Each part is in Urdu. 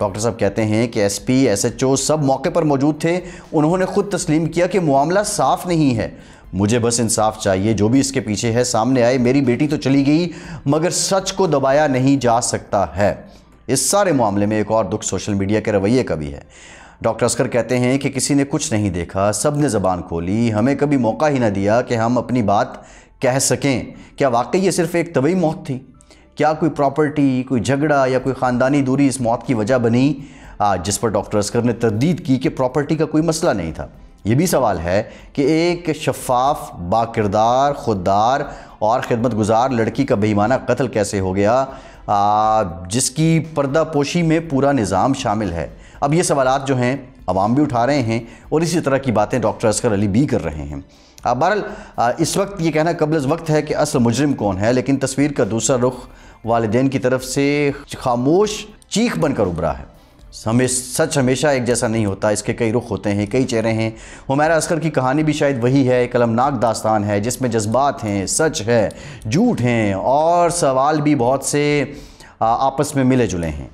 ڈاکٹر صاحب کہتے ہیں کہ S P S H O سب موقع پر موجود تھے، انہوں نے خود تسلیم کیا کہ معاملہ صاف نہیں ہے، مجھے بس انصاف چاہیے، جو بھی اس کے پیچھے ہے سامنے آئے، میری بیٹی تو چلی گئی مگر سچ کو دبایا نہیں جا سکتا ہے۔ اس سارے معاملے میں ایک اور دکھ سوشل میڈیا کے رویے کا بھی ہے۔ ڈاکٹر اصغر کہتے ہیں کہ کسی نے کچھ نہیں دیکھا، سب نے زبان کھولی، ہمیں کبھی موقع ہی نہ دیا کہ ہم اپنی بات کہہ سکیں۔ کیا واقعی یہ صرف ایک طبعی موت تھی؟ کیا کوئی پراپرٹی، کوئی جھگڑا یا کوئی خاندانی دوری اس موت کی وجہ بنی؟ جس پر ڈاکٹر اصغر نے تردید کی کہ پراپرٹی کا کوئی مسئلہ نہیں تھا۔ یہ بھی سوال ہے کہ ایک شفاف، باکردار، خوددار اور خدمت گزار لڑکی کا بے ایمانہ قتل کیسے ہو گیا، جس کی پردہ پوشی میں پورا نظام شامل ہے؟ اب یہ سوالات جو ہیں عوام بھی اٹھا رہے ہیں اور اسی طرح کی باتیں ڈاکٹر اصغر علی بھی کر رہے ہیں۔ بہرحال اس وقت یہ کہنا قبل از وقت ہے کہ اصل مجرم کون ہے، لیکن تصویر کا دوسرا رخ والدین کی طرف سے خاموش چیخ بن کر ابھرا ہے۔ سچ ہمیشہ ایک جیسا نہیں ہوتا، اس کے کئی رخ ہوتے ہیں، کئی چہرے ہیں۔ حمیرہ اصغر کی کہانی بھی شاید وہی ہے، ایک المناک داستان ہے جس میں جذبات ہیں، سچ ہے، جھوٹ ہیں اور سوال بھی بہت سے آپس میں ملے جلے ہیں۔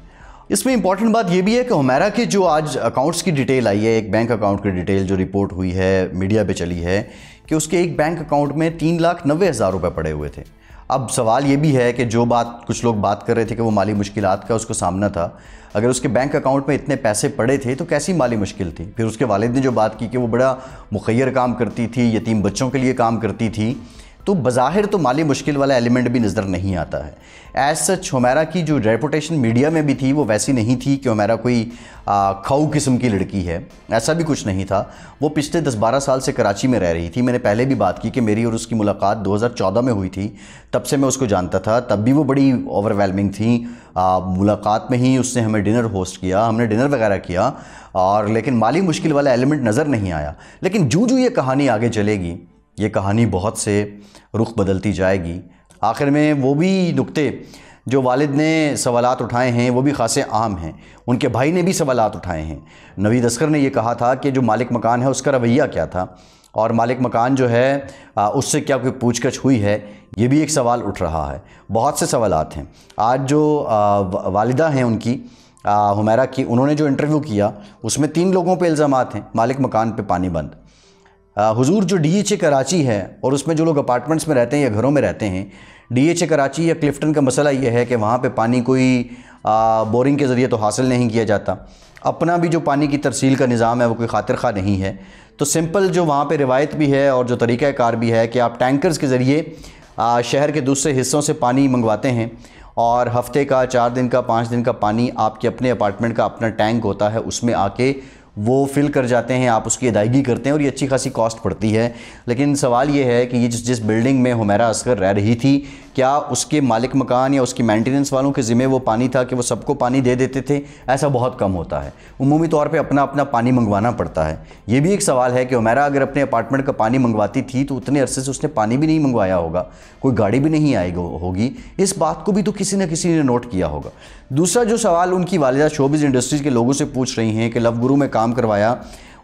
اس میں امپورٹنٹ بات یہ بھی ہے کہ حمیرہ کے جو آج اکاؤنٹس کی ڈیٹیل آئی ہے، ایک بینک اکاؤنٹ کی ڈیٹیل جو رپورٹ ہوئی ہے، میڈیا پہ چلی ہے کہ اس کے ایک بینک اکاؤنٹ میں 3,90,000 روپے پڑے ہوئے تھے۔ اب سوال یہ بھی ہے کہ جو بات کچھ لوگ بات کر رہے تھے کہ وہ مالی مشکلات کا اس کو سامنا تھا، اگر اس کے بینک اکاؤنٹ میں اتنے پیسے پڑے تھے تو کیسی مالی مشکل تھی؟ پھر اس کے والد نے جو بات کی کہ وہ بڑا مخیر کام کرتی تھی، یتیم بچوں کے لیے کام کرتی تھی، تو بظاہر تو مالی مشکل والا ایلیمنٹ بھی نظر نہیں آتا ہے۔ ایز سچ حمیرہ کی جو ریپوٹیشن میڈیا میں بھی تھی وہ ویسی نہیں تھی کہ حمیرہ کوئی کھاؤ قسم کی لڑکی ہے، ایسا بھی کچھ نہیں تھا۔ وہ پچھلے 10-12 سال سے کراچی میں رہ رہی تھی۔ میں نے پہلے بھی بات کی کہ میری اور اس کی ملاقات 2014 میں ہوئی تھی، تب سے میں اس کو جانتا تھا، تب بھی وہ بڑی اوور ویلمنگ تھیں۔ ملاقات میں ہی اس نے ہمیں ڈنر ہوسٹ کیا، ہم نے ڈنر وغیرہ کیا، اور لیکن مالی مشکل والا ایلیمنٹ نظر نہیں آیا۔ لیکن جو یہ کہانی آگے چلے گی، یہ کہانی بہت سے رخ بدلتی جائے گی۔ آخر میں وہ بھی نکتے جو والد نے سوالات اٹھائے ہیں وہ بھی خاصے عام ہیں، ان کے بھائی نے بھی سوالات اٹھائے ہیں۔ نوید اصغر نے یہ کہا تھا کہ جو مالک مکان ہے اس کا رویہ کیا تھا، اور مالک مکان جو ہے اس سے کیا کوئی پوچھ گچھ ہوئی ہے، یہ بھی ایک سوال اٹھ رہا ہے۔ بہت سے سوالات ہیں۔ آج جو والدہ ہیں ان کی حمیرہ کی، انہوں نے جو انٹرویو کیا اس میں 3 لوگوں پہ الزامات ہیں، مالک مکان پہ پانی بند۔ حضور جو ڈی ایچ اے کراچی ہے اور اس میں جو لوگ اپارٹمنٹس میں رہتے ہیں یا گھروں میں رہتے ہیں، ڈی ایچ اے کراچی یا کلفٹن کا مسئلہ یہ ہے کہ وہاں پہ پانی کوئی بورنگ کے ذریعے تو حاصل نہیں کیا جاتا، اپنا بھی جو پانی کی ترسیل کا نظام ہے وہ کوئی خاطر خواہ نہیں ہے۔ تو سمپل جو وہاں پہ روایت بھی ہے اور جو طریقہ کار بھی ہے کہ آپ ٹینکرز کے ذریعے شہر کے دوسرے حصوں سے پانی منگواتے ہیں، اور ہفتے کا 4 دن کا 5 دن کا پانی آپ کے اپنے اپارٹمنٹ کا اپنا ٹینک ہوتا ہے، اس میں آ کے وہ فل کر جاتے ہیں، آپ اس کی ادائیگی کرتے ہیں، اور یہ اچھی خاصی کاسٹ پڑتی ہے۔ لیکن سوال یہ ہے کہ یہ جس بلڈنگ میں حمیرہ اصغر رہ رہی تھی، کیا اس کے مالک مکان یا اس کی مینٹیننس والوں کے ذمہ وہ پانی تھا کہ وہ سب کو پانی دے دیتے تھے؟ ایسا بہت کم ہوتا ہے، عمومی طور پہ اپنا اپنا پانی منگوانا پڑتا ہے۔ یہ بھی ایک سوال ہے کہ حمیرہ اگر اپنے اپارٹمنٹ کا پانی منگواتی تھی تو اتنے عرصے سے اس نے پانی بھی نہیں منگوایا ہوگا، کوئی گاڑی بھی نہیں آئی ہوگی، اس بات کو بھی تو کسی نہ کسی نے نوٹ کیا ہوگا۔ دوسرا جو سوال ان کی والدہ شوبز انڈسٹریز کے لوگوں سے پوچھ رہی ہیں کہ لو گرو میں کام کروایا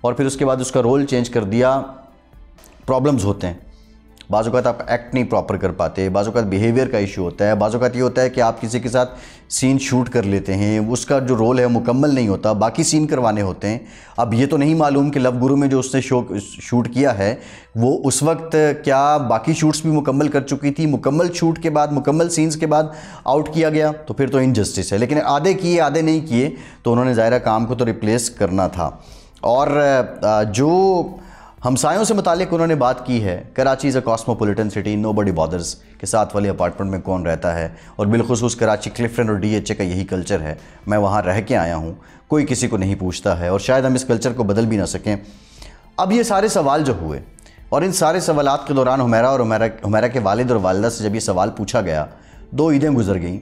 اور پھر اس کے بعد اس کا رول چینج کر دیا، پرابلمز ہوتے ہیں۔ بعض اوقات آپ ایکٹ نہیں پراپر کر پاتے، بعض اوقات بیہیویئر کا ایشو ہوتا ہے، بعض اوقات یہ ہوتا ہے کہ آپ کسی کے ساتھ سین شوٹ کر لیتے ہیں، اس کا جو رول ہے مکمل نہیں ہوتا، باقی سین کروانے ہوتے ہیں۔ اب یہ تو نہیں معلوم کہ لو گرو میں جو اس نے شوٹ کیا ہے وہ اس وقت کیا باقی شوٹس بھی مکمل کر چکی تھی، مکمل شوٹ کے بعد مکمل سینز کے بعد آؤٹ کیا گیا تو پھر تو انجسٹس ہے۔ لیکن آدھے کیے آدھے نہیں کیے تو انہوں نے ظاہرہ کام کو تو ریپلیس کرنا تھا۔ اور جو ہمسایوں سے متعلق انہوں نے بات کی ہے، کراچی از اے کاسموپولیٹن سٹی، نو بڈی بادرز کے ساتھ والے اپارٹمنٹ میں کون رہتا ہے، اور بالخصوص کراچی کلفٹن اور ڈی ایچ اے کا یہی کلچر ہے۔ میں وہاں رہ کے آیا ہوں، کوئی کسی کو نہیں پوچھتا ہے، اور شاید ہم اس کلچر کو بدل بھی نہ سکیں۔ اب یہ سارے سوال جو ہوئے، اور ان سارے سوالات کے دوران حمیرہ کے والد اور والدہ سے جب یہ سوال پوچھا گیا، 2 عیدیں گزر گئیں،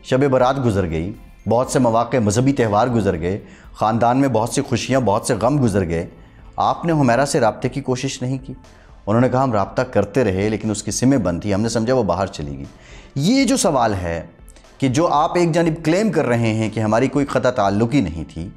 شب برات گزر گئی، بہت سے مواقع مذہبی تہوار گزر گئے، خاندان میں بہت سی خوشیاں بہت سے غم گزر گئے، آپ نے حمیرہ سے رابطے کی کوشش نہیں کی؟ انہوں نے کہا ہم رابطہ کرتے رہے لیکن اس کی سمیں بند تھی، ہم نے سمجھا وہ باہر چلی گئی۔ یہ جو سوال ہے کہ جو آپ ایک جانب کلیم کر رہے ہیں کہ ہماری کوئی قطع تعلق ہی نہیں تھی،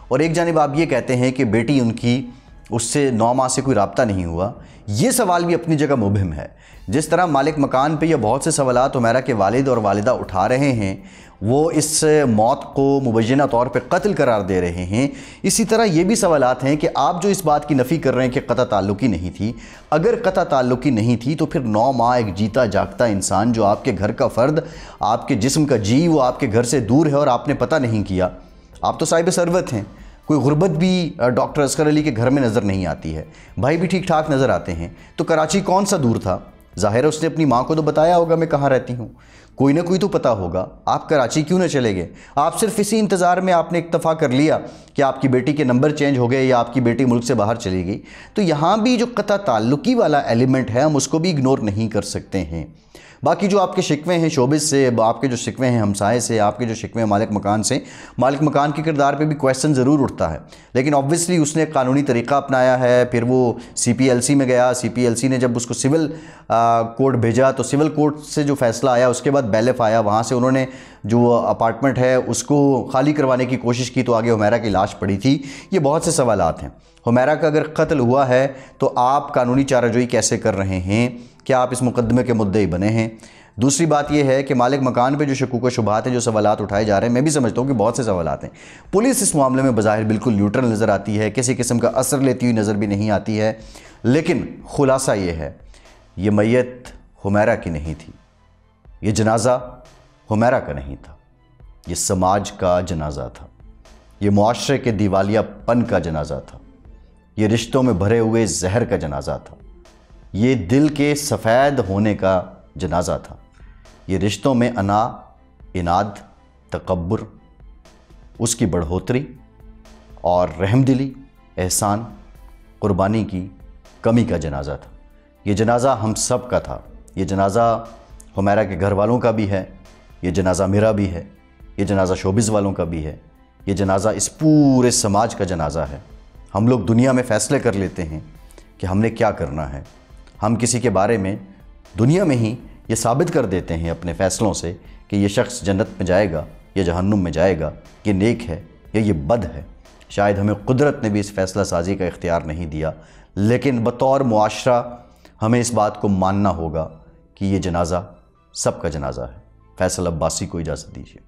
اور ایک جانب آپ یہ کہتے ہیں کہ بیٹی ان کی اس سے 9 ماہ سے کوئی رابطہ نہیں ہوا، یہ سوال بھی اپنی جگہ مبہم ہے۔ جس طرح مالک مکان پہ یہ بہت سے سوالات حمیرہ کے والد اور والدہ اٹھا رہے ہیں، وہ اس موت کو مبینہ طور پہ قتل قرار دے رہے ہیں۔ اسی طرح یہ بھی سوالات ہیں کہ آپ جو اس بات کی نفی کر رہے ہیں کہ قطع تعلقی نہیں تھی، اگر قطع تعلقی نہیں تھی تو پھر 9 ماہ ایک جیتا جاگتا انسان جو آپ کے گھر کا فرد، آپ کے جسم کا جی، وہ آپ کے گھر سے دور ہے اور آپ نے پتہ نہیں کیا۔ آپ تو صاحب ثروت ہیں، کوئی غربت بھی ڈاکٹر اصغر علی کے گھر میں نظر نہیں آتی ہے، بھائی بھی ٹھیک ٹھاک نظر آتے ہیں، تو کراچی کون سا دور تھا؟ ظاہر ہے اس نے اپنی ماں کو تو بتایا ہوگا میں کہاں رہتی ہوں، کوئی نہ کوئی تو پتہ ہوگا۔ آپ کراچی کیوں نہ چلے گئے؟ آپ صرف اسی انتظار میں آپ نے اکتفا کر لیا کہ آپ کی بیٹی کے نمبر چینج ہو گئے یا آپ کی بیٹی ملک سے باہر چلی گئی۔ تو یہاں بھی جو قطع تعلقی والا ایلیمنٹ ہے ہم اس کو بھی اگنور نہیں کر سکتے ہیں۔ باقی جو آپ کے شکوے ہیں شوبز سے، آپ کے جو شکوے ہیں ہمسائے سے، آپ کے جو شکوے ہیں مالک مکان سے، مالک مکان کے کردار پہ بھی کویسچن ضرور اٹھتا ہے، لیکن آبویسلی اس نے قانونی طریقہ اپنایا ہے۔ پھر وہ سی پی ایل سی میں گیا، سی پی ایل سی نے جب اس کو سول کورٹ بھیجا تو سول کورٹ سے جو فیصلہ آیا اس کے بعد بیلف آیا، وہاں سے انہوں نے جو اپارٹمنٹ ہے اس کو خالی کروانے کی کوشش کی تو آگے حمیرہ کی لاش پڑی تھی۔ یہ بہت سے سوالات ہیں۔ حمیرہ کا اگر قتل ہوا ہے تو آپ قانونی چارہ جوئی کیسے کر رہے ہیں؟ کیا آپ اس مقدمے کے مدعی بنے ہیں؟ دوسری بات یہ ہے کہ مالک مکان پہ جو شکوک و شبہات ہیں، جو سوالات اٹھائے جا رہے ہیں، میں بھی سمجھتا ہوں کہ بہت سے سوالات ہیں۔ پولیس اس معاملے میں بظاہر بالکل نیوٹرل نظر آتی ہے، کسی قسم کا اثر لیتی ہوئی نظر بھی نہیں آتی ہے، لیکن خلاصہ یہ ہے، یہ میت حمیرہ کی نہیں تھی، یہ جنازہ حمیرہ کا نہیں تھا، یہ سماج کا جنازہ تھا، یہ معاشرے کے دیوالیہ پن کا جنازہ تھا، یہ رشتوں میں بھرے ہوئے زہر کا جنازہ تھا، یہ دل کے سفید ہونے کا جنازہ تھا، یہ رشتوں میں انا، اناد، تکبر، اس کی بڑھوتری اور رحم دلی، احسان، قربانی کی کمی کا جنازہ تھا۔ یہ جنازہ ہم سب کا تھا، یہ جنازہ حمیرہ کے گھر والوں کا بھی ہے، یہ جنازہ میرا بھی ہے، یہ جنازہ شوبز والوں کا بھی ہے، یہ جنازہ اس پورے سماج کا جنازہ ہے۔ ہم لوگ دنیا میں فیصلے کر لیتے ہیں کہ ہم نے کیا کرنا ہے، ہم کسی کے بارے میں دنیا میں ہی یہ ثابت کر دیتے ہیں اپنے فیصلوں سے کہ یہ شخص جنت میں جائے گا یا جہنم میں جائے گا، یہ نیک ہے یا یہ بد ہے۔ شاید ہمیں قدرت نے بھی اس فیصلہ سازی کا اختیار نہیں دیا، لیکن بطور معاشرہ ہمیں اس بات کو ماننا ہوگا کہ یہ جنازہ سب کا جنازہ ہے۔ فیصل عباسی کو اجازت دیجیے۔